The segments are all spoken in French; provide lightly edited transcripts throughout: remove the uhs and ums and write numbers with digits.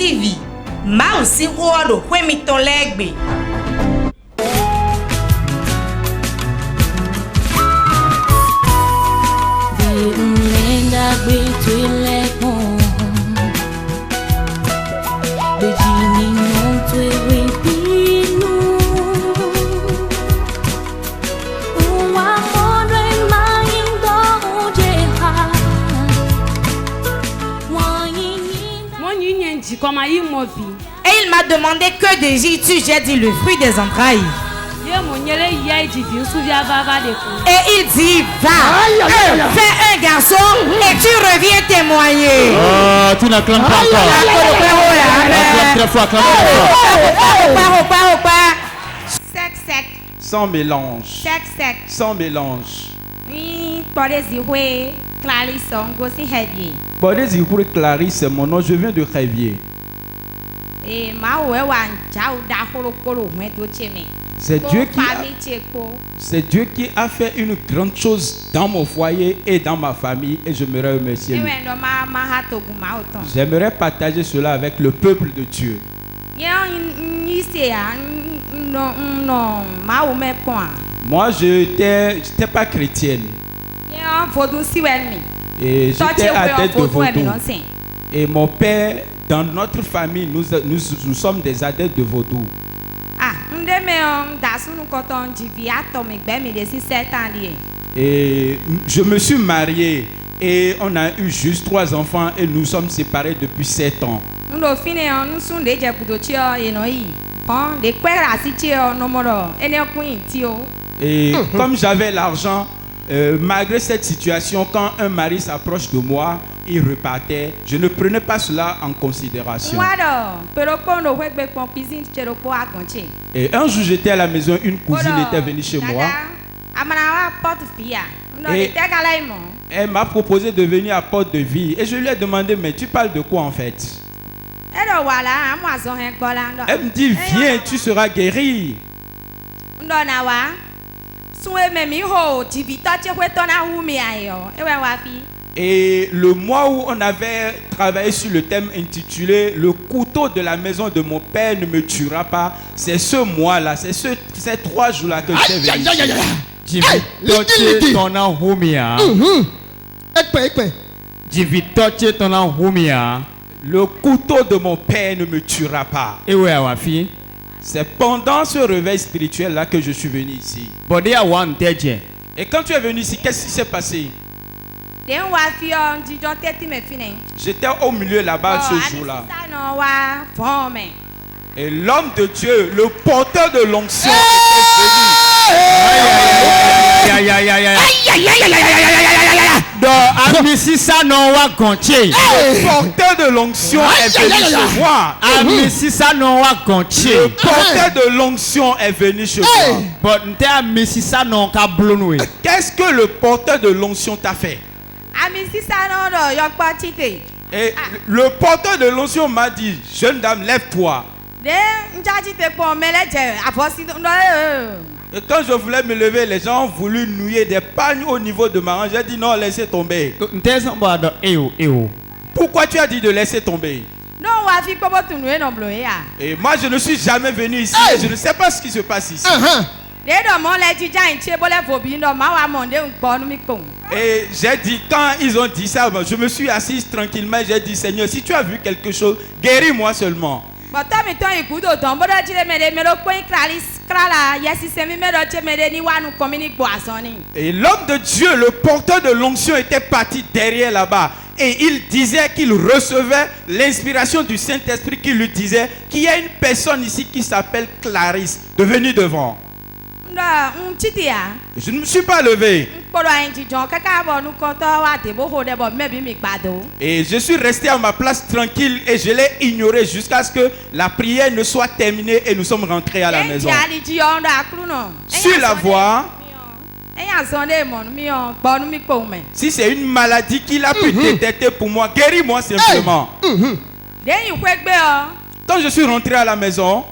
TV. Ma aussi rodo kwemi ton legbe. Et il m'a demandé que désires-tu? J'ai dit le fruit des entrailles. Et il dit va, fais un garçon et tu reviens témoigner. Oh, tu n'acclames pas encore. Acclame très fort, acclame très fort. Sec, sec. Sans mélange. Sec, sec. Sans mélange. Bordé Zihoué Clarisse, mon nom, je viens de Révier. C'est Dieu qui a fait une grande chose dans mon foyer et dans ma famille et je me remercie. J'aimerais partager cela avec le peuple de Dieu. Moi, je n'étais pas chrétienne. Et j'étais adepte de vaudou. Et mon père, dans notre famille, nous sommes des adeptes de vaudou. Et je me suis marié et on a eu juste 3 enfants et nous sommes séparés depuis 7 ans. Et comme j'avais l'argent, malgré cette situation, quand un mari s'approche de moi, il repartait. Je ne prenais pas cela en considération. Et un jour, j'étais à la maison, une cousine était venue chez moi. Et elle m'a proposé de venir à Porte de Vie. Et je lui ai demandé, mais tu parles de quoi en fait? Elle me dit, viens, tu seras guéri. Et le mois où on avait travaillé sur le thème intitulé « Le couteau de la maison de mon père ne me tuera pas », c'est ce mois-là, c'est ces 3 jours-là que j'étais venu. Le couteau de mon père ne me tuera pas. C'est pendant ce réveil spirituel-là que je suis venu ici. Et quand tu es venu ici, qu'est-ce qui s'est passé? J'étais au milieu là-bas ce jour-là. Et l'homme de Dieu, le porteur de l'onction, est venu. Le porteur de l'onction est venu chez moi. Le porteur de l'onction est venu chez moi. Qu'est-ce que le porteur de l'onction t'a fait? Et le porteur de l'onction m'a dit, jeune dame, lève-toi. Et quand je voulais me lever, les gens ont voulu nouer des pagnes au niveau de ma hanche. J'ai dit non, laissez tomber. Pourquoi tu as dit de laisser tomber? Et moi, je ne suis jamais venu ici. Et je ne sais pas ce qui se passe ici. Et j'ai dit, quand ils ont dit ça, je me suis assise tranquillement. J'ai dit, Seigneur, si tu as vu quelque chose, guéris-moi seulement. Et l'homme de Dieu, le porteur de l'onction, était parti derrière là-bas. Et il disait qu'il recevait l'inspiration du Saint-Esprit qui lui disait qu'il y a une personne ici qui s'appelle Clarisse de venir devant. Je ne me suis pas levé. Et je suis resté à ma place tranquille et je l'ai ignoré jusqu'à ce que la prière ne soit terminée et nous sommes rentrés à la maison. Sur la voie, si c'est une maladie qu'il a pu détecter pour moi, guéris-moi simplement. Quand je suis rentré à la maison,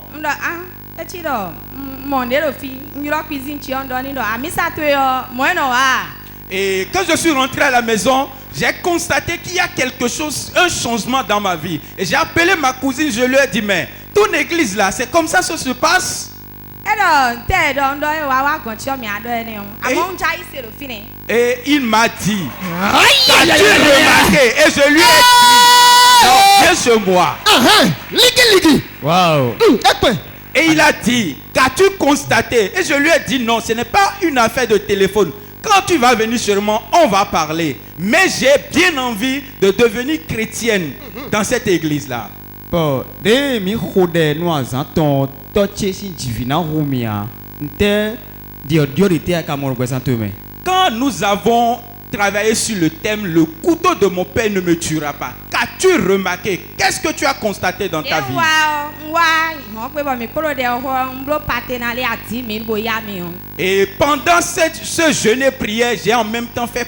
et quand je suis rentré à la maison, j'ai constaté qu'il y a quelque chose, un changement dans ma vie. Et j'ai appelé ma cousine, je lui ai dit, mais ton église là, c'est comme ça se passe? Et il m'a dit, as-tu remarqué? Et je lui ai dit, non, viens chez moi. Wow. Et il a dit, qu'as-tu constaté? Et je lui ai dit, non, ce n'est pas une affaire de téléphone. Quand tu vas venir chez moi, on va parler. Mais j'ai bien envie de devenir chrétienne dans cette église-là. Bon, dès mi khode noazan ton toche sin divina rumia. Nte diorité à Cameroun me. Quand nous avons travaillé sur le thème, le couteau de mon père ne me tuera pas. Qu'as-tu remarqué? Qu'est-ce que tu as constaté dans ta vie? Et pendant ce jeûne et prière, j'ai en même temps fait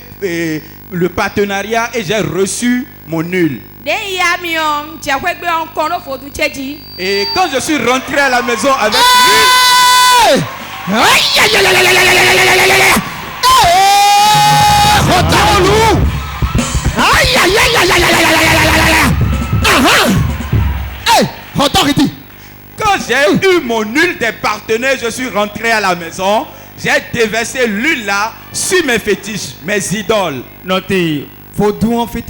le partenariat et j'ai reçu mon nul. Et quand je suis rentré à la maison avec lui, quand j'ai eu mon nul des partenaires, je suis rentré à la maison. J'ai déversé l'huile là sur mes fétiches, mes idoles. Notez, faut d'où on fait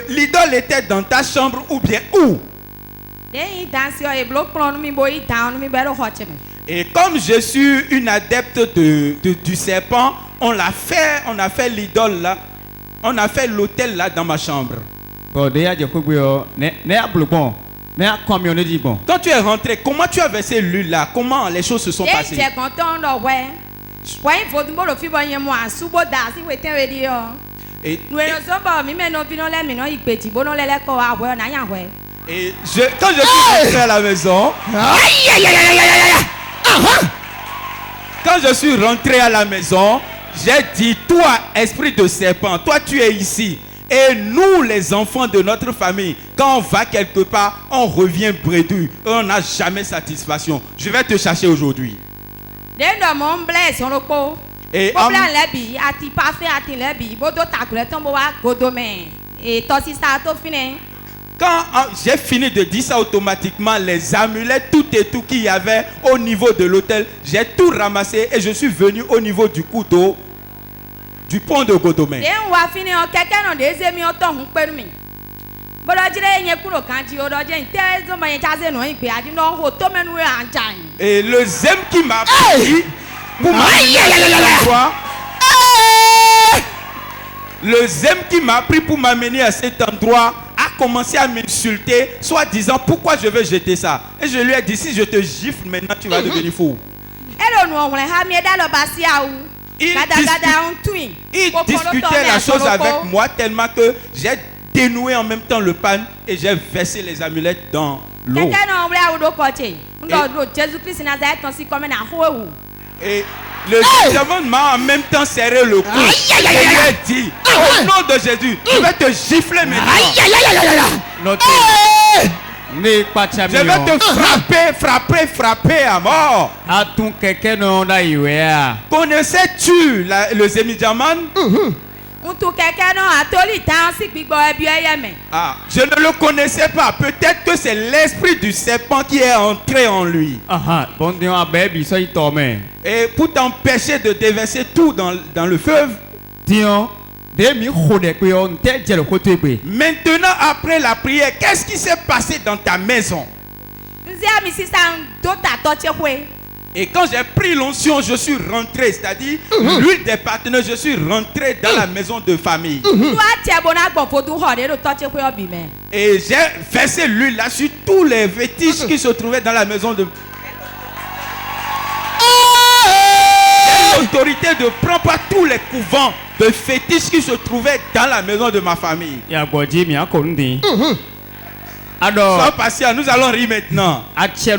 L'idole était dans ta chambre ou bien où? Et comme je suis une adepte du serpent, on a fait l'idole là, on a fait l'autel là dans ma chambre. Quand tu es rentré, comment tu as versé l'huile là? Comment les choses se sont passées? Et quand je suis rentré à la maison, quand je suis rentré à la maison, j'ai dit, toi, esprit de serpent, toi tu es ici. Et nous, les enfants de notre famille, quand on va quelque part, on revient bredouille. On n'a jamais satisfaction. Je vais te chercher aujourd'hui. Et quand j'ai fini de dire ça, automatiquement, les amulettes, tout et tout qu'il y avait au niveau de l'hôtel, j'ai tout ramassé et je suis venu au niveau du couteau du pont de Godomé. Et le zème qui m'a pris pour m'amener à cet endroit, le zème qui m'a pris pour m'amener à cet endroit a commencé à m'insulter, soit disant pourquoi je vais jeter ça. Et je lui ai dit, si je te gifle maintenant, tu vas devenir fou. Il discutait la chose avec moi tellement que j'ai dénoué en même temps le pan et j'ai versé les amulettes dans l'eau. Et le diamant m'a en même temps serré le cou. Je lui ai dit, au nom de Jésus, je vais te gifler maintenant. Je vais te frapper à mort. Connaissais-tu le Zémidiaman? Ah, je ne le connaissais pas. Peut-être que c'est l'esprit du serpent qui est entré en lui. Et pour t'empêcher de déverser tout dans le fleuve. Maintenant, après la prière, qu'est-ce qui s'est passé dans ta maison? Et quand j'ai pris l'onction, je suis rentré, c'est-à-dire l'huile des partenaires, je suis rentré dans la maison de famille. Et j'ai versé l'huile là sur tous les fétiches qui se trouvaient dans la maison de... J'ai l'autorité de prendre pas tous les couvents de fétiches qui se trouvaient dans la maison de ma famille. Alors, sois patient, nous allons rire maintenant. J'ai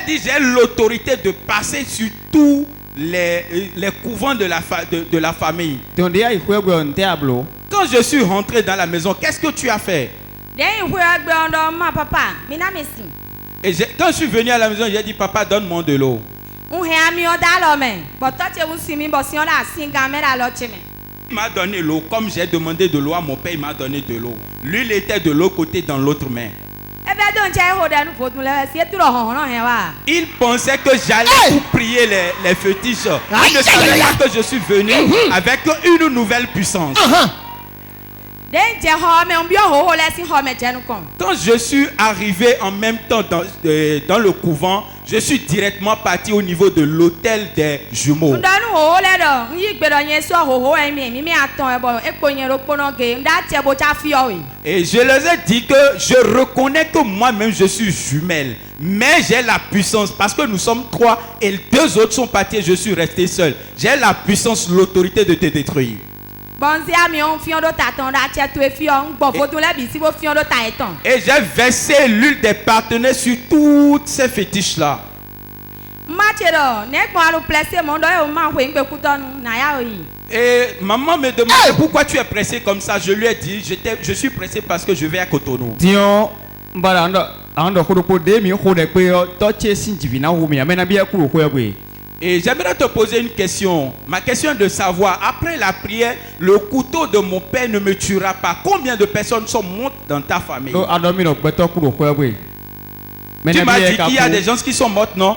dit, j'ai l'autorité de passer sur tous les couvents de la famille. Quand je suis rentré dans la maison, qu'est-ce que tu as fait? Et quand je suis venu à la maison, j'ai dit, papa, donne-moi de l'eau. Il m'a donné l'eau. Comme j'ai demandé de l'eau à mon père, il m'a donné de l'eau. L'huile était de l'autre côté dans l'autre main. Il pensait que j'allais pour prier les fétiches. Il ne savait pas que je suis venu avec une nouvelle puissance. Quand je suis arrivé en même temps dans le couvent, je suis directement parti au niveau de l'hôtel des jumeaux. Et je leur ai dit que je reconnais que moi-même je suis jumelle, mais j'ai la puissance parce que nous sommes 3 et 2 autres sont partis et je suis resté seul. J'ai la puissance, l'autorité de te détruire. Et j'ai versé l'huile des partenaires sur toutes ces fétiches-là. Et maman me demandait pourquoi tu es pressé comme ça. Je lui ai dit, je suis pressé parce que je vais à Cotonou. Et j'aimerais te poser une question. Ma question est de savoir, après la prière, le couteau de mon père ne me tuera pas. Combien de personnes sont mortes dans ta famille? Tu m'as dit qu'il y a des gens qui sont morts, non?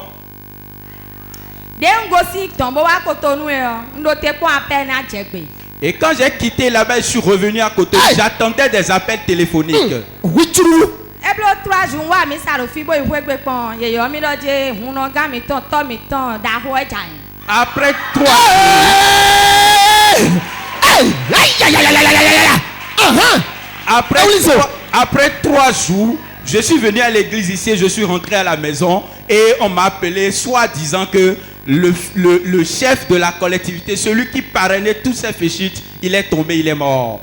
Et quand j'ai quitté là-bas, je suis revenu à Cotonou. J'attendais des appels téléphoniques. Après 3 jours, je suis venu à l'église ici, je suis rentré à la maison et on m'a appelé, soit disant que le chef de la collectivité, celui qui parrainait tous ces fétiches, il est tombé, il est mort.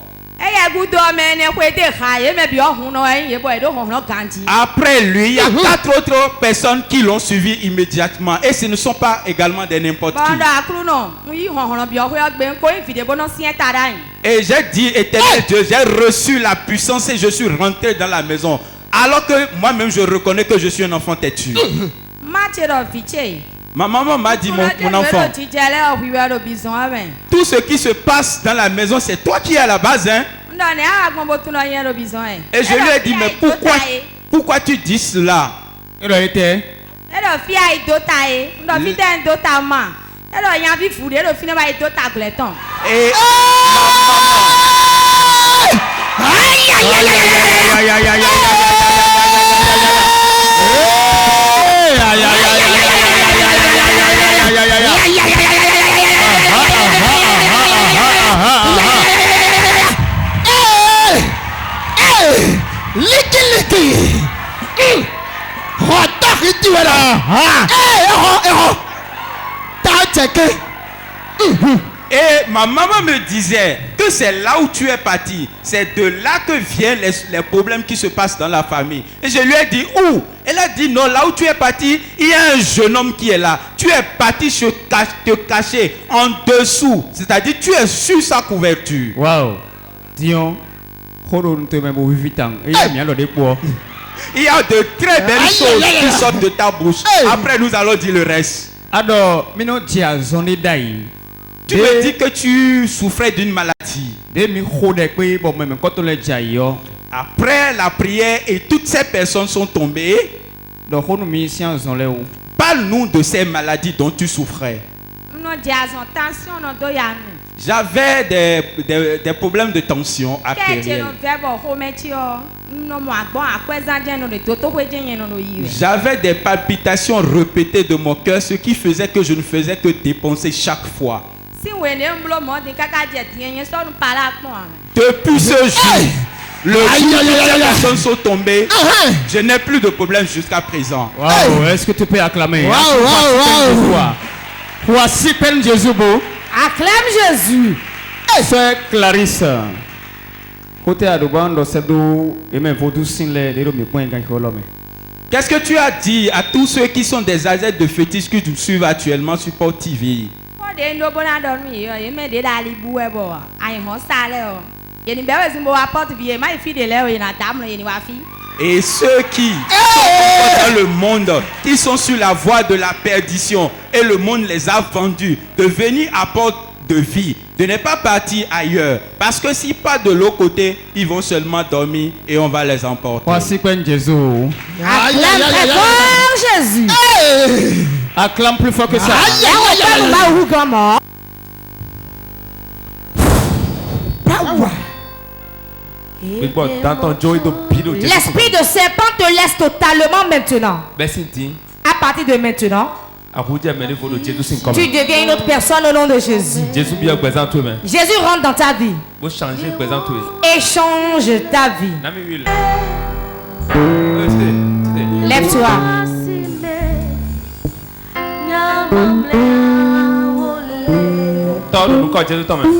Après lui, il y a 4 autres personnes qui l'ont suivi immédiatement. Et ce ne sont pas également des n'importe qui. Et j'ai dit, éternel Dieu, j'ai reçu la puissance et je suis rentré dans la maison. Alors que moi-même je reconnais que je suis un enfant têtu. Ma maman m'a dit, mon enfant, tout ce qui se passe dans la maison, c'est toi qui es à la base, hein? Et je lui ai dit, mais pourquoi tu dis cela? Et ma maman me disait que c'est là où tu es parti, c'est de là que viennent les problèmes qui se passent dans la famille. Et je lui ai dit où? Elle a dit non, là où tu es parti, il y a un jeune homme qui est là. Tu es parti te cacher en dessous, c'est-à-dire tu es sur sa couverture. Wow. Dion. Il y a de très belles choses qui sortent de ta bouche. Après, nous allons dire le reste. Tu me dis que tu souffrais d'une maladie. Après la prière et toutes ces personnes sont tombées. Parle-nous de ces maladies dont tu souffrais. J'avais des problèmes de tension artérielle. J'avais des palpitations répétées de mon cœur, ce qui faisait que je ne faisais que dépenser chaque fois. Depuis ce jour, le jour où les personnes sont tombées, je n'ai plus de problème jusqu'à présent. Wow, est-ce que tu peux acclamer? Voici Père Jésus. Acclame Jésus. Sœur Clarisse. Qu'est-ce que tu as dit à tous ceux qui sont des adeptes de fétiches qui nous suivent actuellement sur Port TV? Et ceux qui sont encore dans le monde, qui sont sur la voie de la perdition, et le monde les a vendus, de venir à porte de vie, de ne pas partir ailleurs. Parce que s'ils partent de l'autre côté, ils vont seulement dormir et on va les emporter. Voici quoi Jésus. Acclame très fort Jésus. Acclame plus fort que ça. L'esprit de serpent te laisse totalement maintenant. À partir de maintenant, tu deviens une autre personne au nom de Jésus. Jésus rentre dans ta vie et change ta vie. Lève-toi.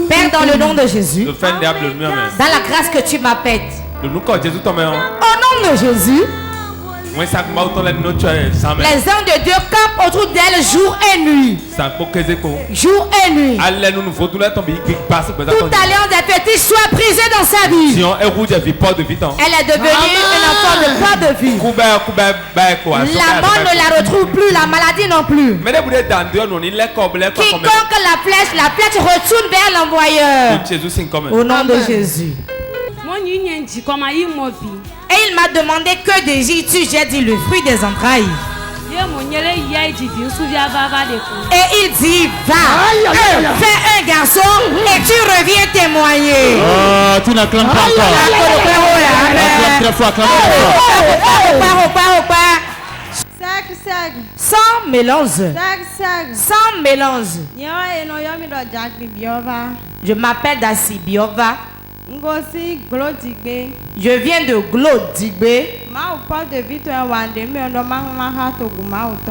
Père, dans le nom de Jésus, dans la grâce que tu m'appelles, au nom de Jésus, les anges de Dieu campent autour d'elle jour et nuit. Jour et nuit. Toute alliance des fétiches soit brisée dans sa vie. Elle est devenue un enfant de peur de vie. La mort ne la retrouve plus, la maladie non plus. Quiconque la flèche retourne vers l'envoyeur. Au nom de Jésus. Et il m'a demandé que désires-tu? J'ai dit le fruit des entrailles. Et il dit va, fais un garçon et tu reviens témoigner. Oh, tu n'acclames pas encore. Acclame très fort, acclame très fort. Sans mélange. Sans mélange. Je m'appelle Dassi Biova. Je viens de Glodigbe.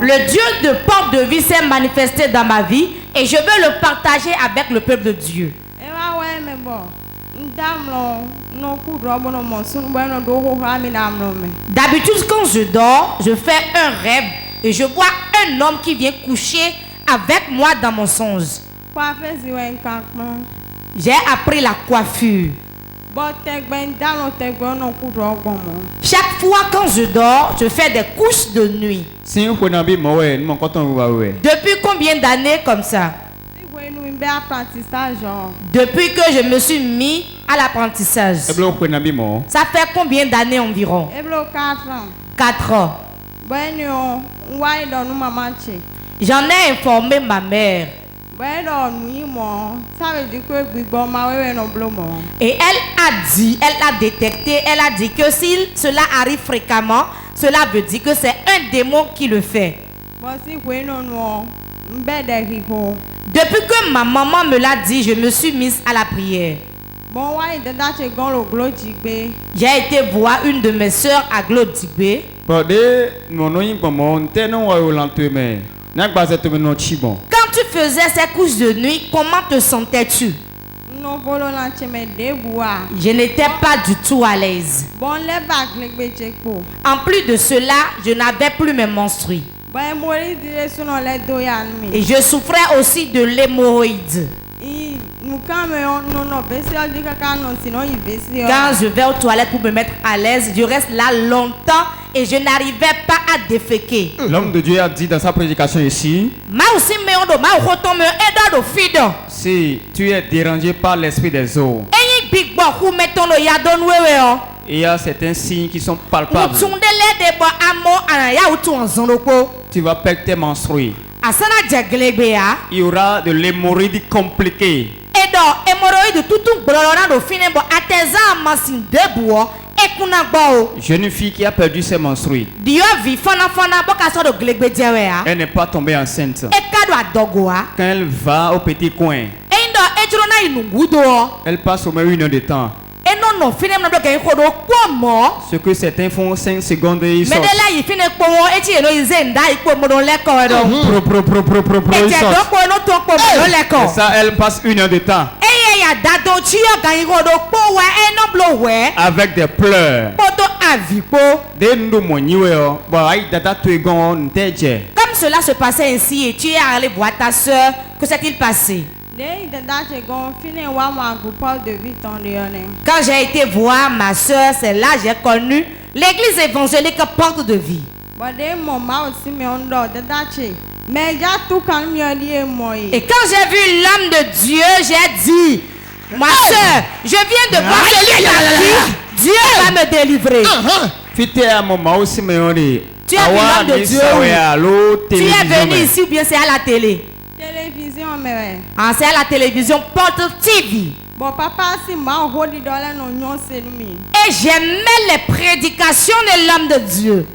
Le Dieu de porte de vie s'est manifesté dans ma vie et je veux le partager avec le peuple de Dieu. D'habitude, quand je dors, je fais un rêve et je vois un homme qui vient coucher avec moi dans mon songe. J'ai appris la coiffure. Chaque fois quand je dors, je fais des couches de nuit. Depuis combien d'années comme ça? Depuis que je me suis mis à l'apprentissage. Ça fait combien d'années environ? 4 ans. J'en ai informé ma mère. Et elle a détecté, elle a dit que si cela arrive fréquemment, cela veut dire que c'est un démon qui le fait. Depuis que ma maman me l'a dit, je me suis mise à la prière. J'ai été voir une de mes soeurs à Glodigbe. Quand tu faisais ces couches de nuit, comment te sentais-tu? Je n'étais pas du tout à l'aise. En plus de cela, je n'avais plus mes menstrues. Et je souffrais aussi de l'hémorroïde. Quand je vais aux toilettes pour me mettre à l'aise, je reste là longtemps et je n'arrivais pas à déféquer. L'homme de Dieu a dit dans sa prédication ici, si tu es dérangé par l'esprit des eaux, il y a certains signes qui sont palpables. Tu vas perdre tes menstrues. Il y aura de l'hémorroïde compliquée. Jeune fille qui a perdu ses menstrues. Elle n'est pas tombée enceinte. Quand elle va au petit coin, elle passe au moins 1 heure de temps. Ce que certains font 5 secondes et ils sortent. Et ça, elle passe 1 heure de temps. Avec des pleurs. Comme cela se passait ainsi et tu es allé voir ta soeur, que s'est-il passé? Quand j'ai été voir ma soeur, c'est là que j'ai connu L'église évangélique porte de vie. Et quand j'ai vu l'homme de Dieu, j'ai dit, ma soeur, je viens de voir celui par qui Dieu va me délivrer. Tu es l'homme de Dieu. Tu es venu ici ou bien c'est à la télé? Télévision, ah, c'est à la télévision, porte TV. Bon, papa, si moi, et j'aimais les prédications de l'homme de Dieu.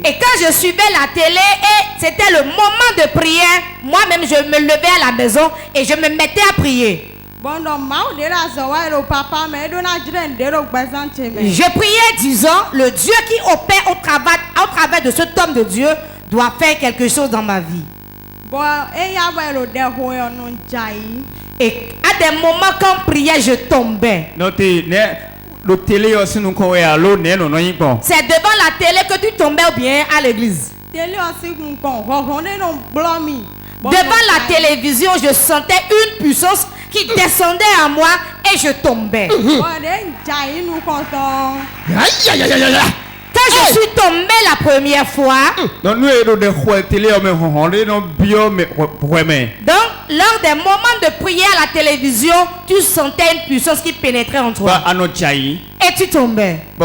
Et quand je suivais la télé et c'était le moment de prière, moi-même je me levais à la maison et je me mettais à prier. Je priais disant, le Dieu qui opère au travers de cet homme de Dieu doit faire quelque chose dans ma vie. Et à des moments quand on priait, je tombais. C'est devant la télé que tu tombais ou bien à l'église? Devant la télévision, je sentais une puissance qui descendait à moi et je tombais. Quand je suis tombé la première fois, donc lors des moments de prière à la télévision, tu sentais une puissance qui pénétrait en toi. Et tu tombais. Il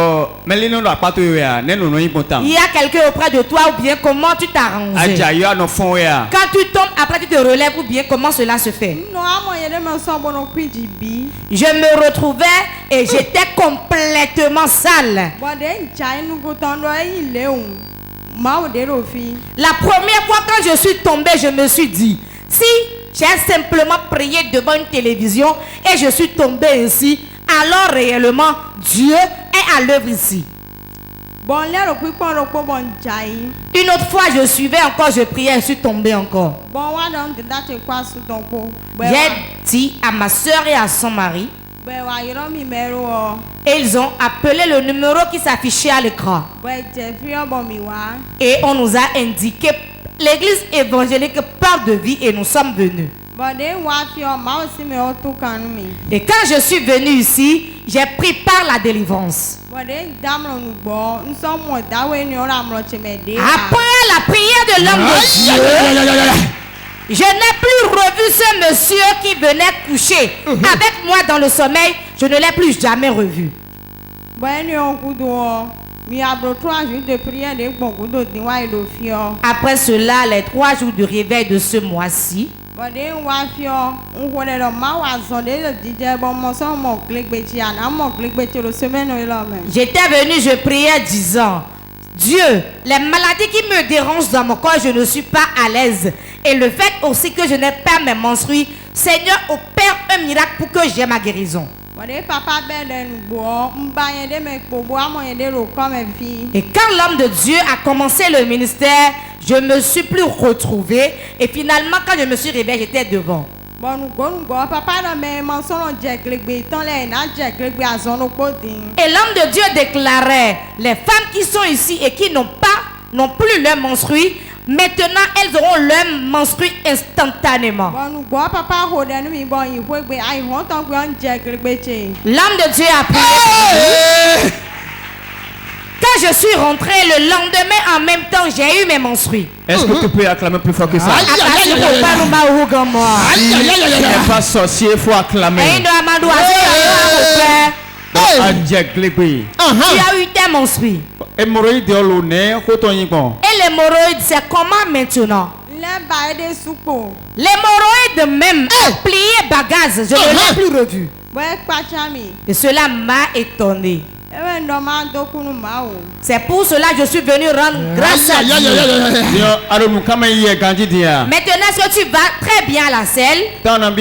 y a quelqu'un auprès de toi ou bien comment tu t'arranges? Quand tu tombes, après tu te relèves ou bien comment cela se fait? Je me retrouvais et j'étais complètement sale. La première fois quand je suis tombé, je me suis dit, si j'ai simplement prié devant une télévision et je suis tombé ainsi, alors réellement Dieu est à l'œuvre ici. Une autre fois je suivais encore, je priais et je suis tombé encore. J'ai dit à ma soeur et à son mari, et ils ont appelé le numéro qui s'affichait à l'écran. Et on nous a indiqué l'église évangélique Porte de Vie et nous sommes venus. Et quand je suis venu ici, j'ai pris part la délivrance. Après la prière de l'homme de Dieu, je n'ai plus revu ce monsieur qui venait coucher avec moi dans le sommeil. Je ne l'ai plus jamais revu. Après cela, les 3 jours de réveil de ce mois-ci, j'étais venu, je priais disant, Dieu, les maladies qui me dérangent dans mon corps, je ne suis pas à l'aise. Et le fait aussi que je n'ai pas mes menstrues, Seigneur, opère un miracle pour que j'ai ma guérison. Et quand l'homme de Dieu a commencé le ministère, je ne me suis plus retrouvée. Et finalement, quand je me suis réveillée, j'étais devant. Et l'homme de Dieu déclarait, les femmes qui sont ici et qui n'ont plus leur menstrues, maintenant elles auront leur menstrues instantanément. L'homme de Dieu a prié. Quand je suis rentré le lendemain, en même temps, j'ai eu mes menstrues. Est-ce que tu peux acclamer plus fort que ça? Tu n'es pas sorcier, il faut acclamer. Tu as eu tes menstrues. Et l'hémorroïde, c'est comment maintenant? L'hémorroïde même, plié bagage, je ne l'ai plus revu. Et cela m'a étonné. C'est pour cela que je suis venu rendre grâce à Dieu. Maintenant, est-ce que tu vas très bien à la selle? Maintenant,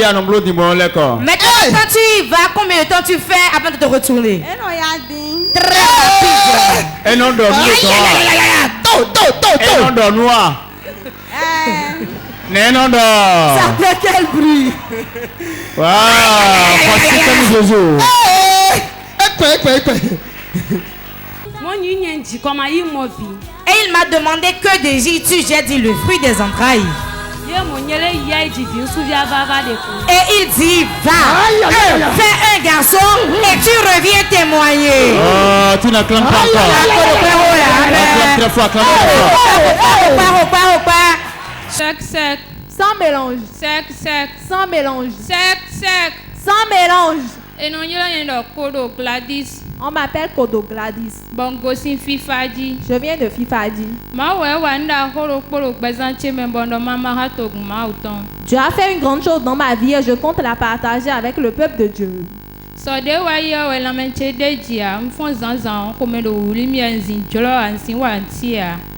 quand tu y vas, combien de temps tu fais avant de te retourner? Très rapide. Ça fait quel bruit? Et il m'a demandé que désires-tu? J'ai dit le fruit des entrailles. Et il dit, va, fais un garçon et tu reviens témoigner. Oh, tu n'acclames pas encore. Acclame très fort, acclame très fort. Sec, sec. Sans mélange. Sec, sec. Sans mélange. Sec, sec. Sans mélange. Et non, il y a un Kodo Gladys. On m'appelle Kodo Gladys. Bon, Gossin Fifadi. Je viens de Fifadi. Dieu a fait une grande chose dans ma vie et je compte la partager avec le peuple de Dieu.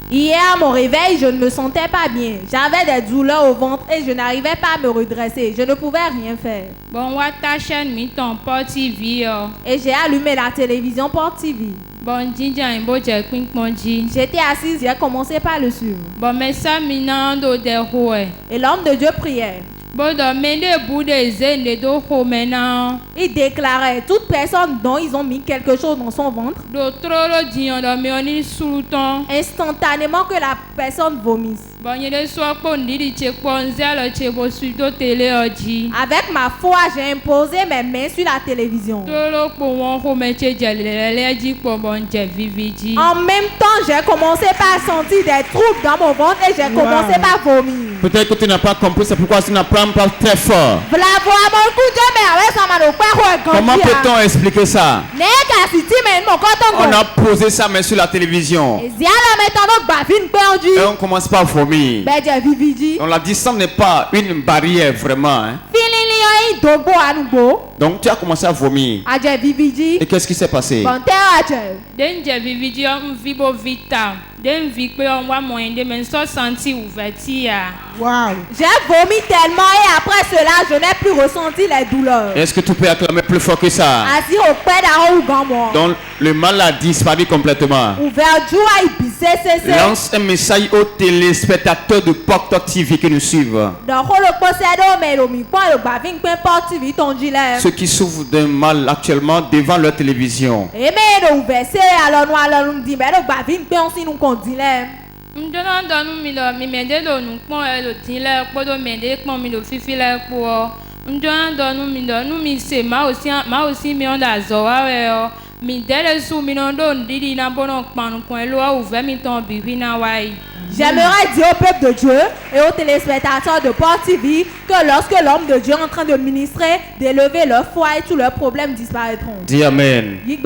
Hier à mon réveil, je ne me sentais pas bien. J'avais des douleurs au ventre et je n'arrivais pas à me redresser. Je ne pouvais rien faire. Bon, ta chaîne mit ton Port TV. Et j'ai allumé la télévision Port TV. Bon, J'étais assise, j'ai commencé par le suivre. Bon, mais ça, et l'homme de Dieu priait. Il déclarait, toute personne dont ils ont mis quelque chose dans son ventre, instantanément que la personne vomisse. Avec ma foi, j'ai imposé mes mains sur la télévision. En même temps, j'ai commencé par sentir des troubles dans mon ventre et j'ai commencé par vomir. Peut-être que tu n'as pas compris, c'est pourquoi tu n'apprends pas très fort. Comment peut-on expliquer ça? On a posé sa main sur la télévision et on commence par vomir. Donc la distance n'est pas une barrière vraiment. Hein? Donc tu as commencé à vomir. Et qu'est-ce qui s'est passé? Wow. J'ai vomi tellement et après cela, je n'ai plus ressenti les douleurs. Est-ce que tu peux acclamer plus fort que ça? Donc le mal a disparu complètement. Lance un message aux téléspectateurs de Porto TV qui nous suivent. Ceux qui souffrent d'un mal actuellement devant leur télévision. J'aimerais dire au peuple de Dieu et aux téléspectateurs de Port TV que lorsque l'homme de Dieu est en train de ministrer, d'élever leur foi et tous leurs problèmes disparaîtront. Dis Amen. Et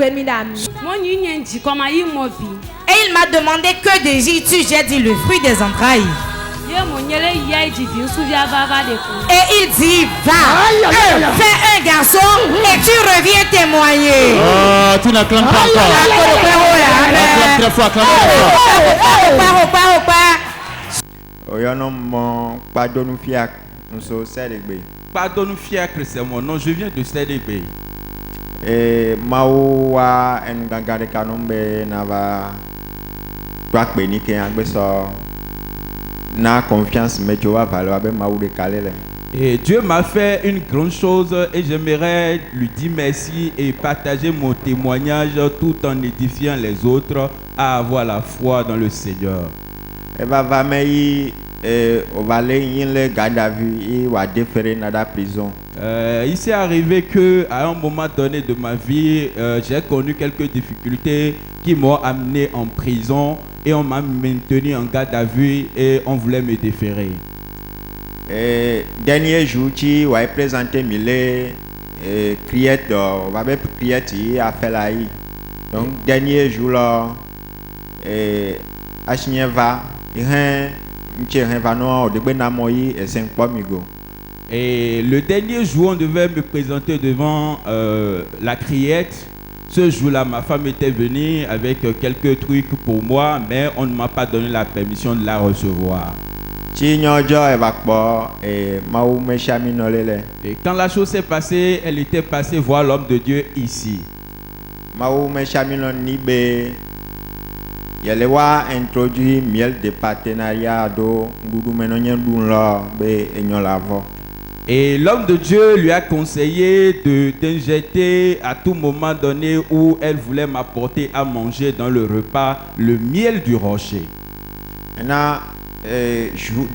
il m'a demandé que désires-tu? J'ai dit le fruit des entrailles. Et il dit, va, fais un garçon et tu reviens témoigner. Oh, tu n'acclames pas encore. Acclame très fort, acclame très fort. Pardonne-nous fiacre, c'est mon nom. Je viens de Sédébé. Et Maoua en gangare kanombe nava twakbe ni ke agbeso na confiance mais tu vas valoir ben maou de kalele. Et Dieu m'a fait une grande chose et j'aimerais lui dire merci et partager mon témoignage tout en édifiant les autres à avoir la foi dans le Seigneur. Et va mei on va aller le garde à vue et va déférer dans la prison. Il s'est arrivé que à un moment donné de ma vie, j'ai connu quelques difficultés qui m'ont amené en prison et on m'a maintenu en garde à vue et on voulait me déférer. Dernier jour, tu vas présenter mille criette, on va mettre criette à faire là. Donc dernier jour là, Ashnieva, et le dernier jour, on devait me présenter devant la criette. Ce jour-là, ma femme était venue avec quelques trucs pour moi, mais on ne m'a pas donné la permission de la recevoir. Et quand la chose s'est passée, elle était passée voir l'homme de Dieu ici. Il y a introduit miel de partenariat et l'homme de Dieu lui a conseillé d'injecter à tout moment donné où elle voulait m'apporter à manger dans le repas le miel du rocher.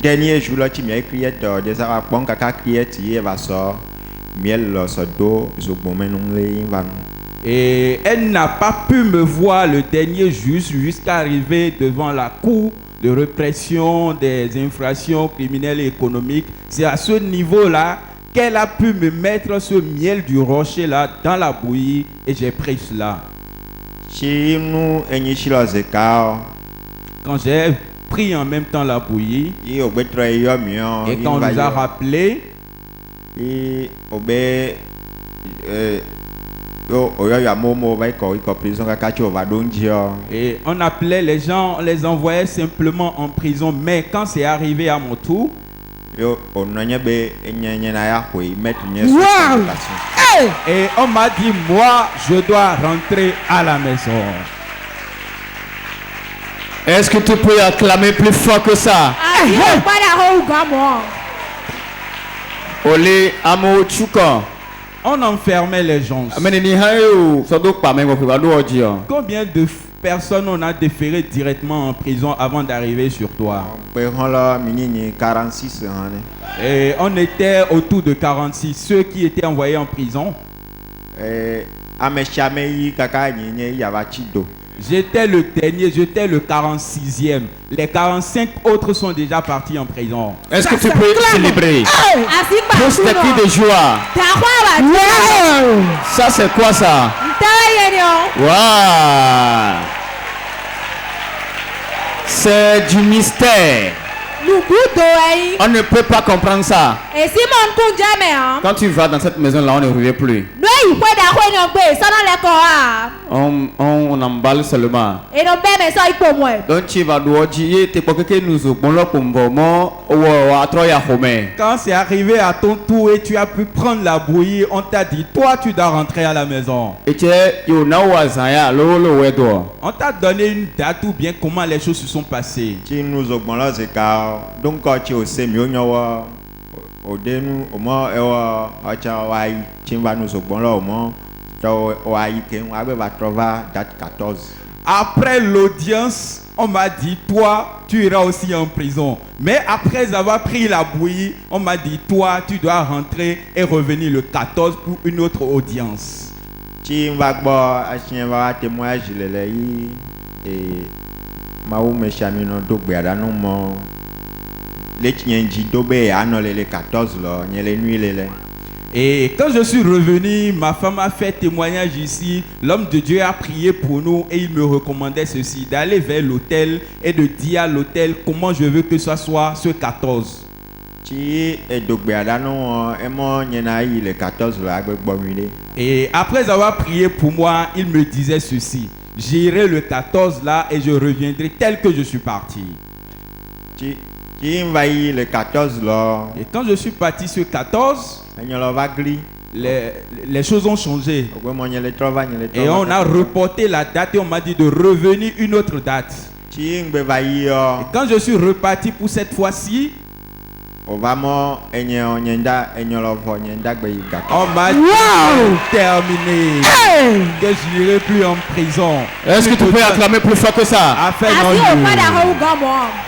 dernier jour là tu m'as écrit des bon caca crié va sort miel so do et elle n'a pas pu me voir le dernier jour jusqu'à arriver devant la cour de répression des infractions criminelles et économiques. C'est à ce niveau-là qu'elle a pu me mettre ce miel du rocher là dans la bouillie et j'ai pris cela. Quand j'ai pris en même temps la bouillie et quand on nous a rappelé et on appelait les gens, on les envoyait simplement en prison. Mais quand c'est arrivé à mon tour, wow. Et on m'a dit, moi, je dois rentrer à la maison. Est-ce que tu peux acclamer plus fort que ça? Olé amo chuka. On enfermait les gens. Combien de personnes on a déféré directement en prison avant d'arriver sur toi? 46. Et on était autour de 46, ceux qui étaient envoyés en prison. J'étais le dernier, j'étais le 46e. Les 45 autres sont déjà partis en prison. Est-ce que tu peux célébrer? Pousse tes cris de joie. Wow. Ça c'est quoi ça? Wow. C'est du mystère. On ne peut pas comprendre ça. Quand tu vas dans cette maison-là, on ne revient plus. On emballe seulement. Donc tu vas dire, quand c'est arrivé à ton tour et tu as pu prendre la bouillie, on t'a dit, toi tu dois rentrer à la maison. On t'a donné une date ou bien comment les choses se sont passées. Donc quand tu sais mieux après l'audience, on m'a dit, toi, tu iras aussi en prison. Mais après avoir pris la bouillie, on m'a dit, toi, tu dois rentrer et revenir le 14 pour une autre audience. Et quand je suis revenu, ma femme a fait témoignage ici. L'homme de Dieu a prié pour nous et il me recommandait ceci, d'aller vers l'hôtel et de dire à l'hôtel comment je veux que ça soit ce 14. Et après avoir prié pour moi, il me disait ceci, j'irai le 14 là et je reviendrai tel que je suis parti. Le 14 là. Et quand je suis parti ce 14, les choses ont changé. Et on a reporté la date et on m'a dit de revenir une autre date. Et quand je suis reparti pour cette fois-ci, on m'a dit terminé, que je n'irai plus en prison. Est-ce que tu peux acclamer plus fort que ça?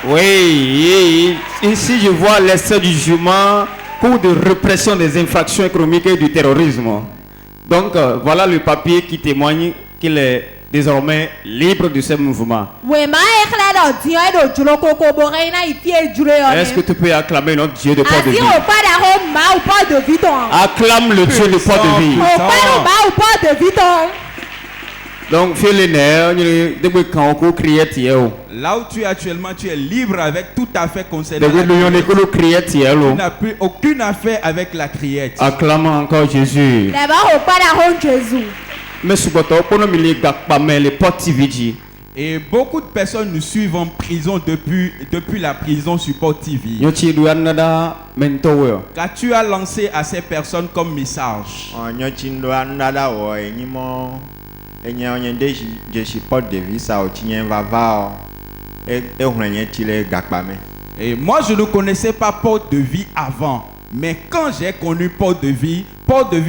Oui, ici je vois l'essai du jugement pour de répression des infractions économiques et du terrorisme. Donc voilà le papier qui témoigne qu'il est désormais libre de ce mouvement. Est-ce que tu peux acclamer notre Dieu de port de vie? Acclame le Dieu de port de vie. Donc, là où tu es actuellement, tu es libre avec tout à fait concernant la criette. Tu n'as plus aucune affaire avec la criette. Acclame encore Jésus. Et beaucoup de personnes nous suivent en prison depuis la prison sur Port TV. Car tu as lancé à ces personnes comme message. Et moi je ne connaissais pas Port de Vie avant. Mais quand j'ai connu Port de Vie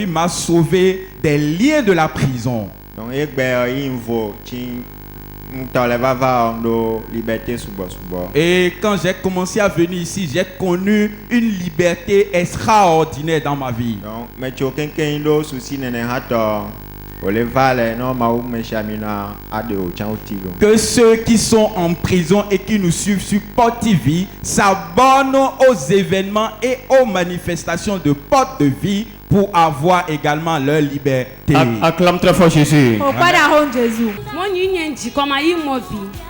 m'a sauvé des liens de la prison. Et quand j'ai commencé à venir ici, j'ai connu une liberté extraordinaire dans ma vie. Que ceux qui sont en prison et qui nous suivent sur Porte TV s'abonnent aux événements et aux manifestations de Porte de Vie pour avoir également leur liberté. Acclame très fort Jésus.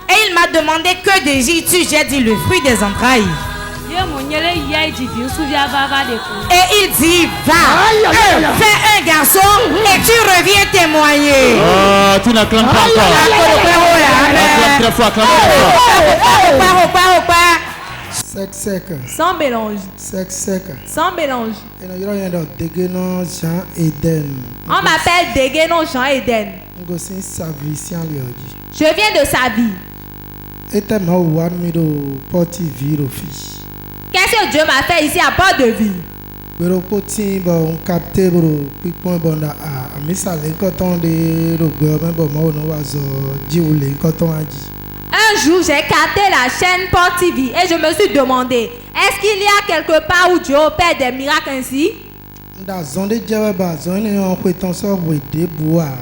Et il m'a demandé que désires-tu? J'ai dit le fruit des entrailles. Et il dit va, fais un garçon et tu reviens témoigner. Oh, tu n'acclames pas encore. Acclame très fort, acclame très fort. Sec. Sans mélange. Sec. Sans mélange. On m'appelle Déguénon Jean Eden. Je viens de sa vie. Qu'est-ce que Dieu m'a fait ici à Porte de Vie? Un jour, j'ai capté la chaîne Porte TV et je me suis demandé, est-ce qu'il y a quelque part où Dieu opère des miracles ainsi?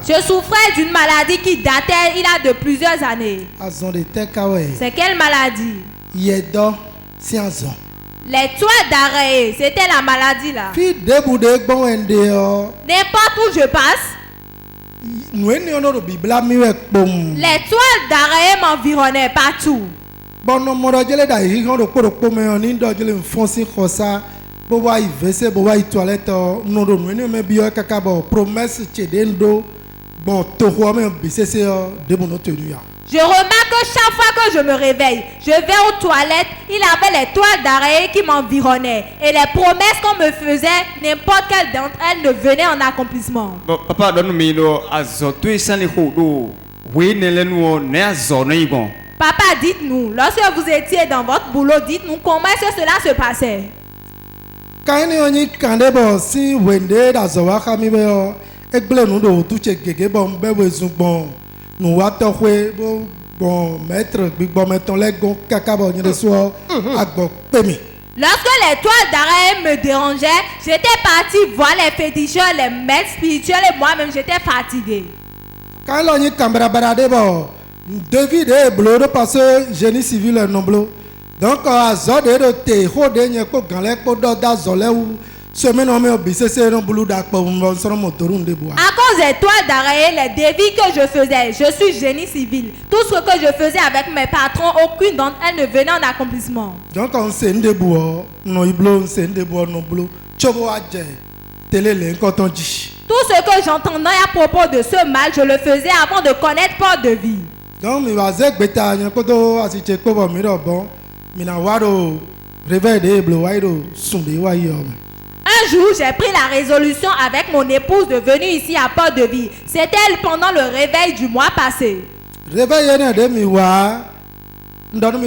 Je souffrais d'une maladie qui datait il y a de plusieurs années. C'est quelle maladie? Les toits d'arrêt, c'était la maladie là. N'importe où je passe, les toiles d'arrêt m'environnaient partout. Je remarque que chaque fois que je me réveille, je vais aux toilettes, il avait les toiles d'arrêt qui m'environnaient. Et les promesses qu'on me faisait, n'importe quelle d'entre elles ne venait en accomplissement. Papa, Papa, dites-nous, lorsque vous étiez dans votre boulot, dites-nous comment est-ce que cela se passait. Lorsque les toiles d'arrêt me dérangeaient, j'étais parti voir les féticheurs, les maîtres spirituels et moi-même j'étais fatigué. Génie civil est nombreux. Donc, à À cause des toiles d'arrêt, les défis que je faisais, je suis génie civil. Tout ce que je faisais avec mes patrons, aucune d'entre elles ne venait en accomplissement. Donc on s'est debout, non iblo, s'est debout, non bleu. Chobo adje, télé les quand on dit. Tout ce que j'entendais à propos de ce mal, je le faisais avant de connaître Porte de Vie. Donc mi va zek beta nyakoto asiche kobo miro bon, mina wado réveil de bleu wado sunde wayo. Un jour, j'ai pris la résolution avec mon épouse de venir ici à Porte de Vie. C'était pendant le réveil du mois passé. Réveil de mi-wa. Depuis ce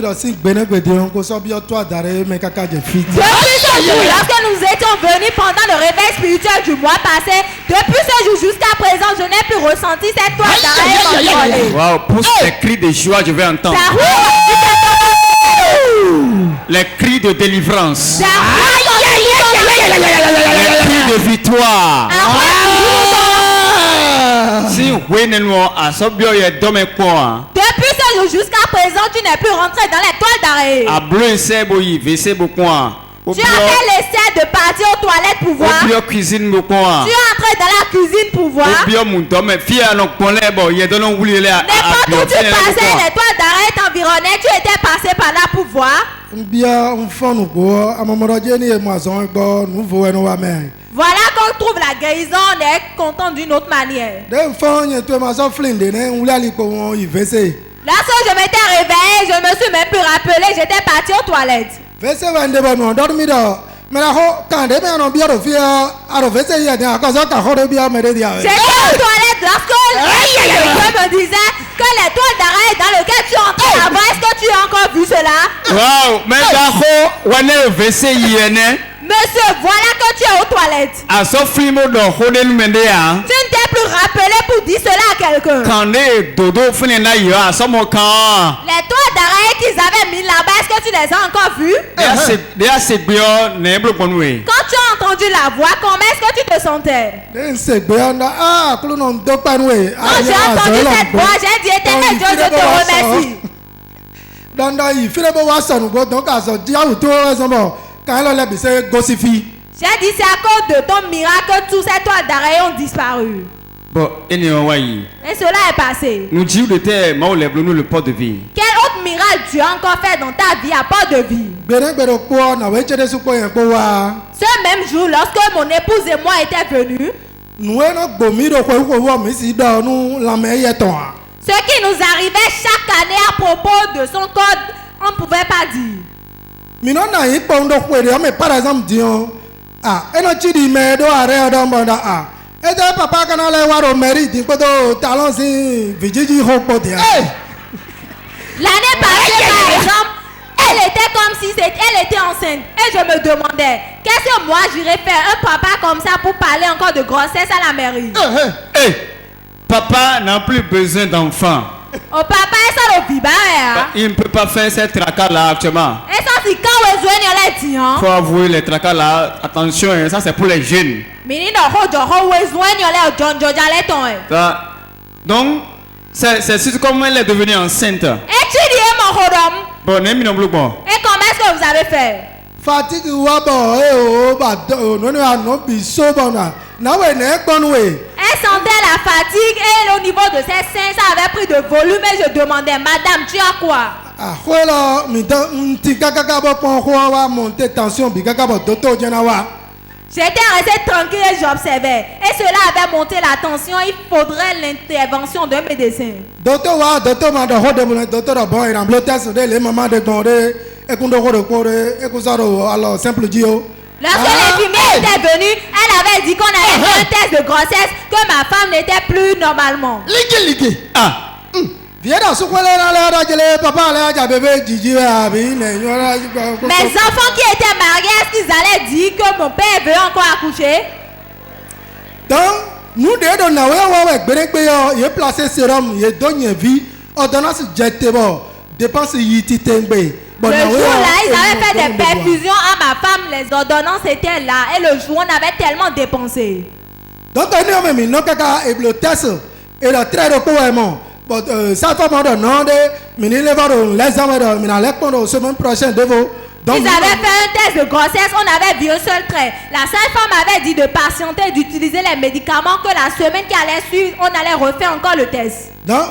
jour, lorsque nous étions venus pendant le réveil spirituel du mois passé, depuis ce jour jusqu'à présent, je n'ai plus ressenti cette toile d'arrêt. Wow, pousse les cris de joie, je vais entendre. Les cris de délivrance. Les cris de victoire. Si oui, depuis ce jour jusqu'à présent, tu n'es plus rentré dans les toiles d'arrêt. Tu as fait l'essai de partir aux toilettes pour voir. Tu es entré dans la cuisine pour voir. N'importe où tu passais, les toiles d'arrêt t'environnaient, tu étais passé par là pour voir. Voilà qu'on trouve la guérison, on est content d'une autre manière. Lorsque je m'étais réveillé, je ne me suis même plus rappelé, j'étais parti aux toilettes. J'étais aux toilettes lorsque me disait que les toiles d'arrêt dans lesquelles tu entrais avant, est-ce que tu as encore vu cela? Wow, mais monsieur, voilà que tu es aux toilettes. Tu ne t'es plus rappeler pour dire cela à quelqu'un. Quand les dodo finina ya somo kan. Les toits d'arrêt qu'ils avaient mis là-bas, est-ce que tu les as encore vus? Quand tu as entendu la voix, comment est-ce que tu te sentais? Quand j'ai entendu cette voix, j'ai dit éternel Dieu, je te remercie. J'ai dit c'est à cause de ton miracle que tous ces toits d'arrêt ont disparu. Bon, et cela est passé. Nous disons le port de vie. Quel autre miracle tu as encore fait dans ta vie à part de vie? Ce même jour, lorsque mon épouse et moi étaient venus, ce qui nous arrivait chaque année à propos de son code, on ne pouvait pas dire. Par exemple, papa quand on voir au mairie talons l'année passée par exemple, elle était comme si elle était enceinte et je me demandais qu'est-ce que moi j'irais faire un papa comme ça pour parler encore de grossesse à la mairie. Papa n'a plus besoin d'enfants. Oh papa est ça le biba. Il ne peut pas faire ces tracas là actuellement. Et ça c'est quand on dit hein. Faut avouer les tracas là, attention, ça c'est pour les jeunes. Donc c'est comme elle est devenue enceinte. Bon, et comment est-ce que vous avez fait? Fatigue elle sentait la fatigue et au niveau de ses seins, ça avait pris de volume et je demandais, madame, tu as quoi? J'étais resté tranquille et j'observais. Et cela avait monté la tension. Il faudrait l'intervention d'un médecin. Lorsque l'infirmière était venue, elle avait dit qu'on avait fait un test de grossesse, que ma femme n'était plus normalement. Mes enfants qui étaient mariés, est-ce qu'ils allaient dire que mon père veut encore accoucher? Donc, nous devons placer sérum, dépense le jour-là, ils avaient fait des perfusions à ma femme, les ordonnances étaient là et le jour, on avait tellement dépensé. Donc, nous avons mis le test et le trait de couvernement. Ça fait mal de nom de les semaine prochaine de vous. Ils avaient fait un test de grossesse, on avait vu un seul trait. La sage-femme avait dit de patienter, d'utiliser les médicaments, que la semaine qui allait suivre, on allait refaire encore le test. Donc,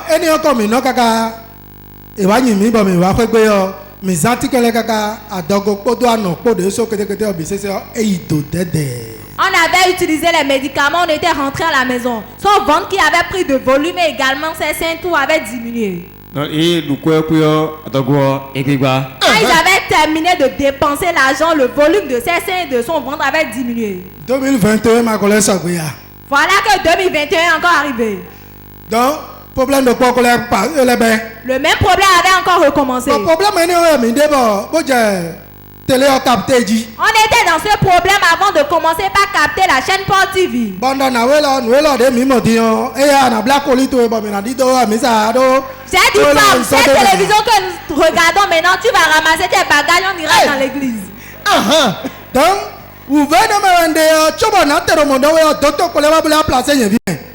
on avait utilisé les médicaments, on était rentré à la maison. Son ventre qui avait pris de volume et également ses seins, tout avait diminué. Quand ils avaient terminé de dépenser l'argent, le volume de ses seins et de son ventre avait diminué. 2021, ma collègue Saguya. Voilà que 2021 est encore arrivé. Donc, problème de quoi collègue pas le même problème avait encore recommencé. Le problème est on était dans ce problème avant de commencer par capter la chaîne Port TV. J'ai dit femme, cette télévision que nous regardons maintenant, tu vas ramasser tes bagages, on ira dans l'église. Donc, vous venez me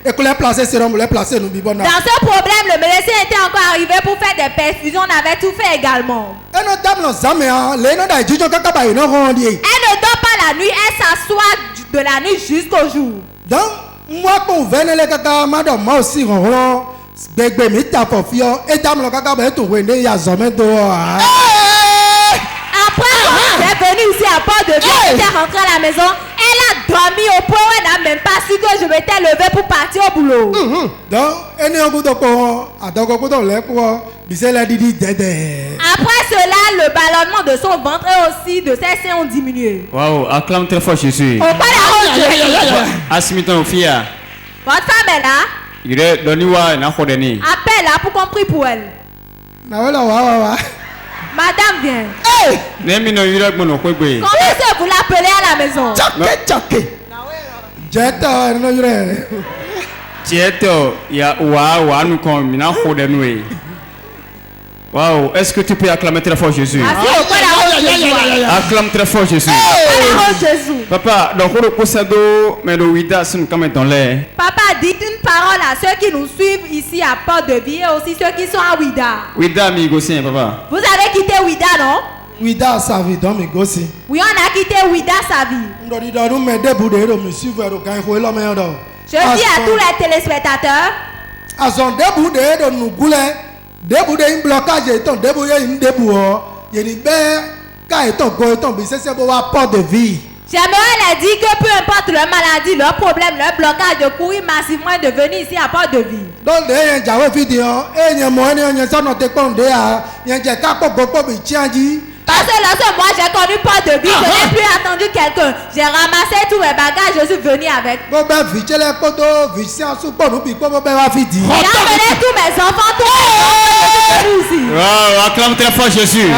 dans ce problème, le médecin était encore arrivé pour faire des perfusions, on avait tout fait également. Elle ne dort pas la nuit, elle s'assoit de la nuit jusqu'au jour. Donc, moi, quand vous venez les caca, madame, moi aussi, après, quand elle est venue ici à Port de Vie, elle était rentrée à la maison. Elle a dormi au point où elle n'a même pas su que je m'étais levée pour partir au boulot. Donc, après cela, le ballonnement de son ventre et aussi de ses seins ont diminué. Waouh, acclame très fort Jésus. Votre femme est là. Appelle-la pour qu'on prie pour elle. Madame vient. Comment est-ce que vous l'appelez à la maison? Wow, est-ce que tu peux acclamer très fort Jésus? Acclame très fort Jésus. Papa, donc on possède mais le Wida sont quand même dans l'air. Papa, dites une parole à ceux qui nous suivent ici à Porte de Vie et aussi ceux qui sont à Wida. Wida Migosi, papa. Vous avez quitté Wida, non? Wida sa vie dans Migosi. Oui, on a quitté Wida sa vie. Je dis à tous les téléspectateurs. À son début de nous gouler. Début d'un blocage et ton début d'un début, il y a une belle car ton goût c'est pour la porte de vie. J'aimerais leur dire que peu importe leur maladie, leur problème, leur blocage de courir massivement et de venir ici à Porte de Vie. Donc, il y a un vidéo, et il y a un moyen de se noter comme des il y a un parce que lorsque moi j'ai connu Porte de Vie, je n'ai plus attendu quelqu'un. J'ai ramassé tous mes bagages, je suis venu avec. J'ai emmené tous mes enfants, ici. Wow, acclame très fort Jésus.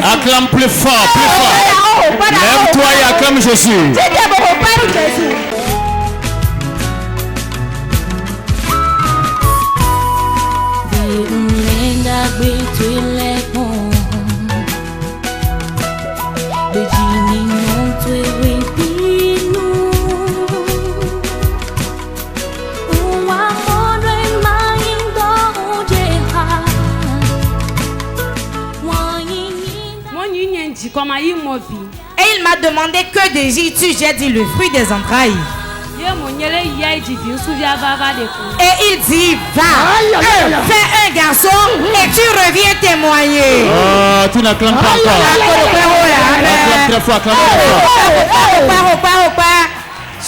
Acclame plus fort, plus fort. Lève-toi et acclame Jésus. Et il m'a demandé que désires-tu? J'ai dit le fruit des entrailles. Et il dit va, fais un garçon et tu reviens témoigner. Oh, tu n'acclames pas encore. Acclame très fort, acclame très fort.